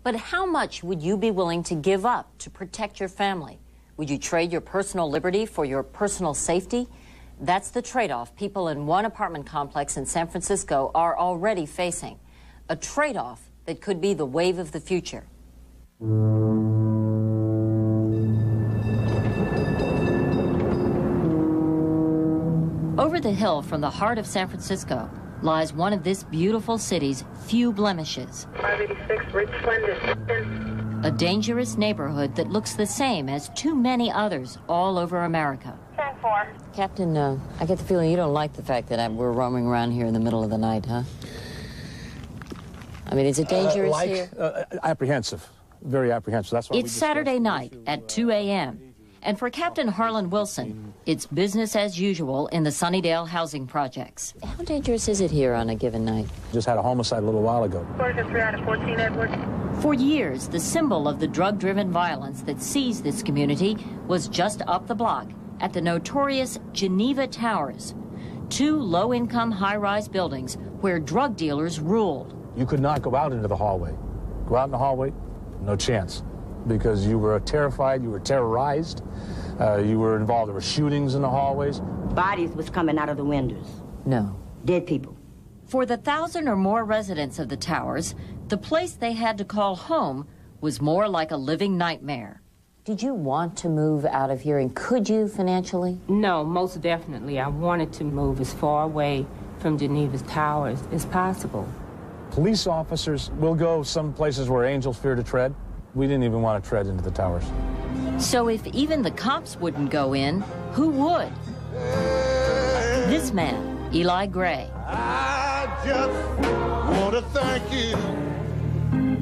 But how much would you be willing to give up to protect your family? Would you trade your personal liberty for your personal safety? That's the trade-off people in one apartment complex in San Francisco are already facing. A trade-off that could be the wave of the future. Over the hill from the heart of San Francisco lies one of this beautiful city's few blemishes. 586, Richland. A dangerous neighborhood that looks the same as too many others all over America. 10-4. Captain, I get the feeling you don't like the fact that we're roaming around here in the middle of the night, huh? I mean, is it dangerous here? Apprehensive. Very apprehensive. That's why it's Saturday night at 2 a.m. And for Captain Harlan Wilson, it's business as usual in the Sunnydale housing projects. How dangerous is it here on a given night? Just had a homicide a little while ago. 3 out of 14, Edward. For years, the symbol of the drug-driven violence that seized this community was just up the block at the notorious Geneva Towers, 2 low-income high-rise buildings where drug dealers ruled. You could not go out into the hallway. Go out in the hallway, no chance, because you were terrified, you were terrorized, you were involved. There were shootings in the hallways. Bodies was coming out of the windows. No. Dead people. For the 1,000 or more residents of the towers, the place they had to call home was more like a living nightmare. Did you want to move out of here, and could you financially? No, most definitely. I wanted to move as far away from Geneva's towers as possible. Police officers will go some places where angels fear to tread. We didn't even want to tread into the towers. So if even the cops wouldn't go in, who would? This man, Eli Gray. I just want to thank you.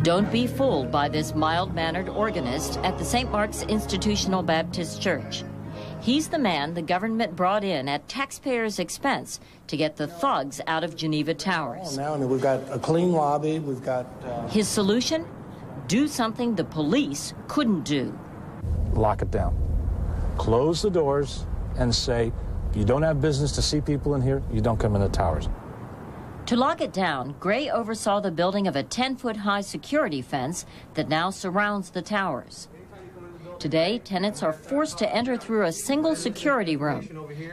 Don't be fooled by this mild-mannered organist at the St. Mark's Institutional Baptist Church. He's the man the government brought in at taxpayers' expense to get the thugs out of Geneva Towers. Now we've got a clean lobby, we've got... His solution? Do something the police couldn't do. Lock it down. Close the doors and say, you don't have business to see people in here, you don't come in the towers. To lock it down, Gray oversaw the building of a 10-foot-high security fence that now surrounds the towers. Today, tenants are forced to enter through a single security room.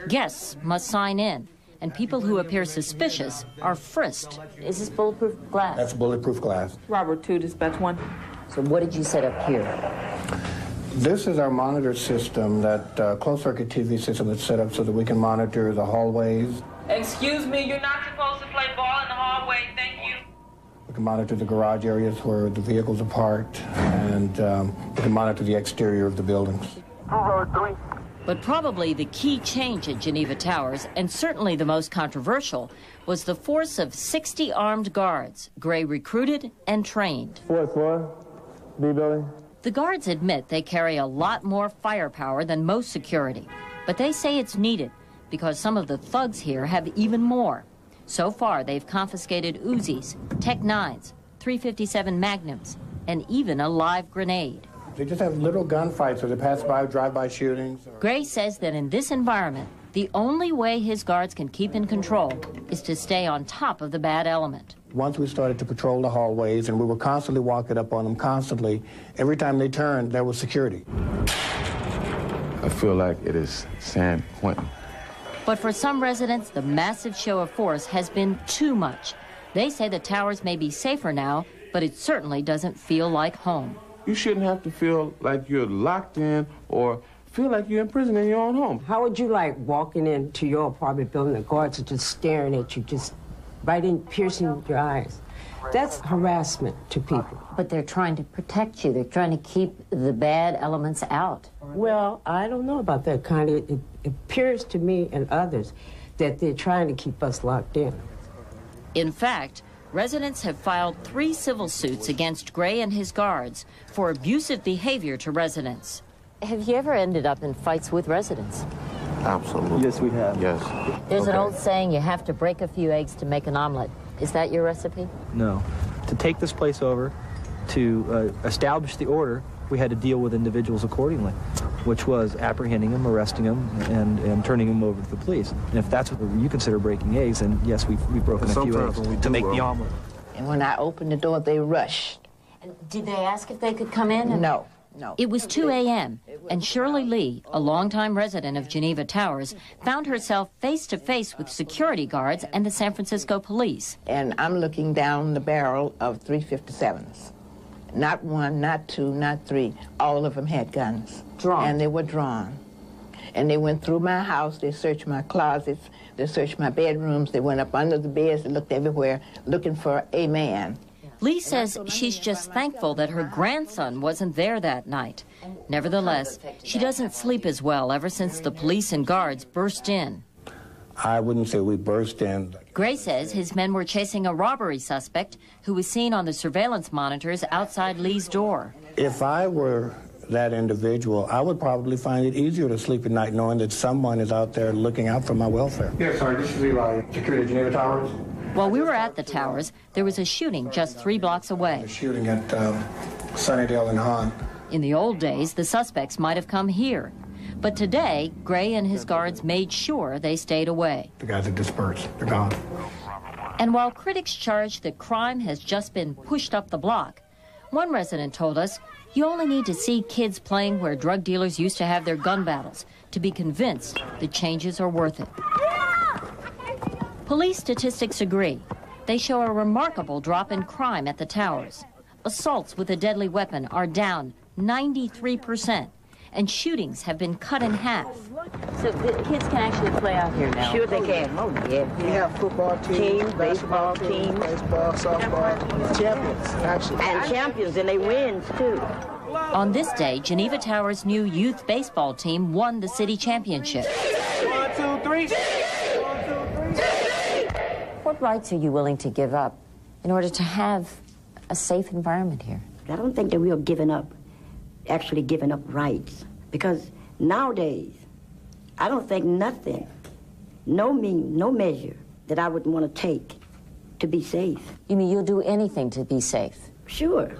Guests must sign in, and people who appear suspicious are frisked. Is this bulletproof glass? That's bulletproof glass. Robert 2, dispatch 1. So what did you set up here? This is our monitor system, that closed-circuit TV system that's set up so that we can monitor the hallways. Excuse me, you're not supposed to play ball in the hallway. Thank you. We can monitor the garage areas where the vehicles are parked, and we can monitor the exterior of the buildings. But probably the key change at Geneva Towers, and certainly the most controversial, was the force of 60 armed guards Gray recruited and trained. 4th floor, B building. The guards admit they carry a lot more firepower than most security, but they say it's needed because some of the thugs here have even more. So far, they've confiscated Uzis, Tech-9s, .357 Magnums, and even a live grenade. They just have little gunfights, or they pass by, drive-by shootings. Gray says that in this environment, the only way his guards can keep in control is to stay on top of the bad element. Once we started to patrol the hallways, and we were constantly walking up on them, constantly, every time they turned, there was security. I feel like it is San Quentin. But for some residents, the massive show of force has been too much. They say the towers may be safer now, but it certainly doesn't feel like home. You shouldn't have to feel like you're locked in or feel like you're in prison in your own home. How would you like walking into your apartment building, the guards are just staring at you, just right in, piercing your eyes? That's harassment to people. But they're trying to protect you. They're trying to keep the bad elements out. Well, I don't know about that kind of... It appears to me and others that they're trying to keep us locked in. In fact, residents have filed 3 civil suits against Gray and his guards for abusive behavior to residents. Have you ever ended up in fights with residents? Absolutely. Yes, we have. Yes. There's an old saying, you have to break a few eggs to make an omelet. Is that your recipe? No. To take this place over, to establish the order, we had to deal with individuals accordingly, which was apprehending them, arresting them, and turning them over to the police. And if that's what you consider breaking eggs, then yes, we've broken a few eggs to make the omelet. And when I opened the door, they rushed. Did they ask if they could come in? No. It was 2 a.m., and Shirley Lee, a longtime resident of Geneva Towers, found herself face-to-face with security guards and the San Francisco police. And I'm looking down the barrel of 357s. Not one, not two, not three. All of them had guns. Drawn. And they were drawn. And they went through my house, they searched my closets, they searched my bedrooms, they went up under the beds, they looked everywhere, looking for a man. Lee says she's just thankful that her grandson wasn't there that night. Nevertheless, she doesn't sleep as well ever since the police and guards burst in. I wouldn't say we burst in. Gray says his men were chasing a robbery suspect who was seen on the surveillance monitors outside Lee's door. If I were that individual, I would probably find it easier to sleep at night knowing that someone is out there looking out for my welfare. Yes, sorry, this is Eli, security at Geneva Towers. While we were at the towers, there was a shooting just 3 blocks away. A shooting at Sunnydale and Hahn. In the old days, the suspects might have come here. But today, Gray and his guards made sure they stayed away. The guys have dispersed. They're gone. And while critics charge that crime has just been pushed up the block, one resident told us, you only need to see kids playing where drug dealers used to have their gun battles to be convinced the changes are worth it. Police statistics agree. They show a remarkable drop in crime at the towers. Assaults with a deadly weapon are down 93%, and shootings have been cut in half. So the kids can actually play out here now? Sure they can. Oh, yeah. We have football teams, baseball teams, baseball, softball, champions, actually. And champions, and they win, too. On this day, Geneva Towers' new youth baseball team won the city championship. 1, 2, 3. What rights are you willing to give up in order to have a safe environment here? I don't think that we are actually giving up rights. Because nowadays, I don't think nothing, no measure that I would want to take to be safe. You mean you'll do anything to be safe? Sure.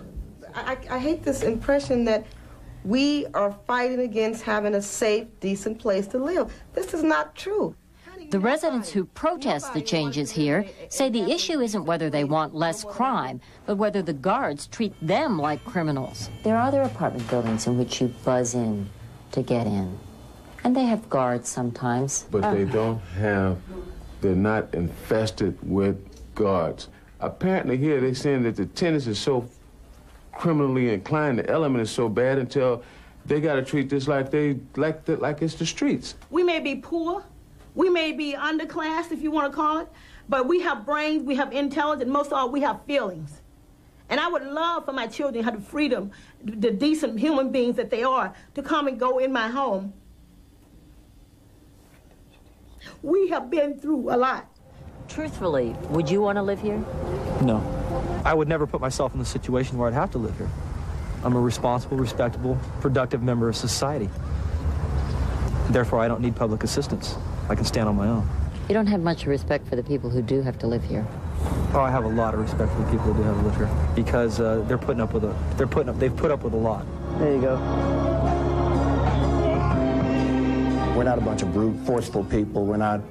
I hate this impression that we are fighting against having a safe, decent place to live. This is not true. The residents who protest the changes here say the issue isn't whether they want less crime, but whether the guards treat them like criminals. There are other apartment buildings in which you buzz in to get in, and they have guards sometimes. But they don't have, they're not infested with guards. Apparently here they're saying that the tenants is so criminally inclined, the element is so bad until they got to treat this like it's the streets. We may be poor. We may be underclass, if you want to call it, but we have brains, we have intelligence, and most of all, we have feelings. And I would love for my children to have the freedom, the decent human beings that they are, to come and go in my home. We have been through a lot. Truthfully, would you want to live here? No. I would never put myself in the situation where I'd have to live here. I'm a responsible, respectable, productive member of society. Therefore, I don't need public assistance. I can stand on my own. You don't have much respect for the people who do have to live here. Oh, I have a lot of respect for the people who do have to live here because they've put up with a lot. There you go. We're not a bunch of brute, forceful people. We're not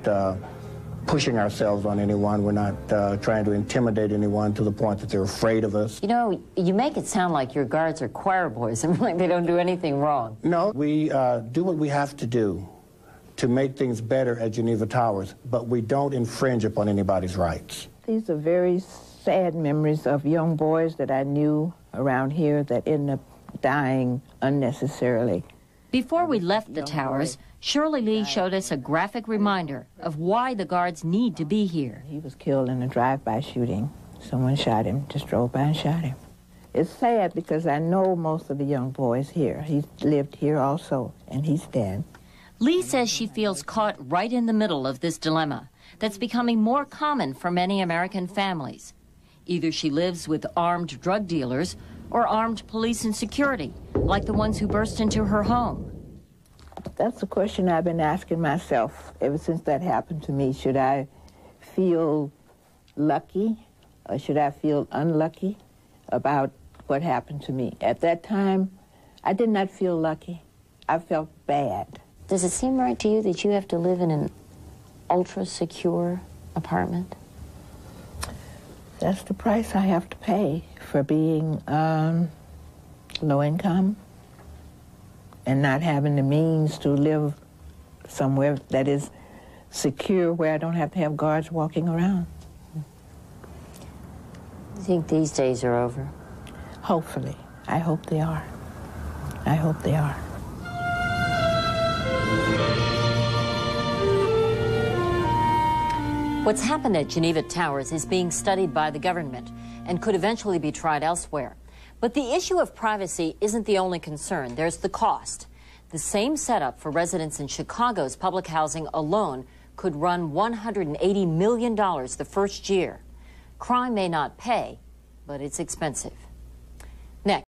pushing ourselves on anyone. We're not trying to intimidate anyone to the point that they're afraid of us. You know, you make it sound like your guards are choir boys and like they don't do anything wrong. No, we do what we have to do to make things better at Geneva Towers, but we don't infringe upon anybody's rights. These are very sad memories of young boys that I knew around here that ended up dying unnecessarily. Before we left the towers, Shirley Lee showed us a graphic reminder of why the guards need to be here. He was killed in a drive-by shooting. Someone shot him, just drove by and shot him. It's sad because I know most of the young boys here. He lived here also, and he's dead. Lee says she feels caught right in the middle of this dilemma that's becoming more common for many American families. Either she lives with armed drug dealers or armed police and security, like the ones who burst into her home. That's a question I've been asking myself ever since that happened to me. Should I feel lucky or should I feel unlucky about what happened to me? At that time, I did not feel lucky. I felt bad. Does it seem right to you that you have to live in an ultra-secure apartment? That's the price I have to pay for being low income and not having the means to live somewhere that is secure, where I don't have to have guards walking around. You think these days are over? Hopefully. I hope they are. I hope they are. What's happened at Geneva Towers is being studied by the government and could eventually be tried elsewhere. But the issue of privacy isn't the only concern. There's the cost. The same setup for residents in Chicago's public housing alone could run $180 million the first year. Crime may not pay, but it's expensive. Next.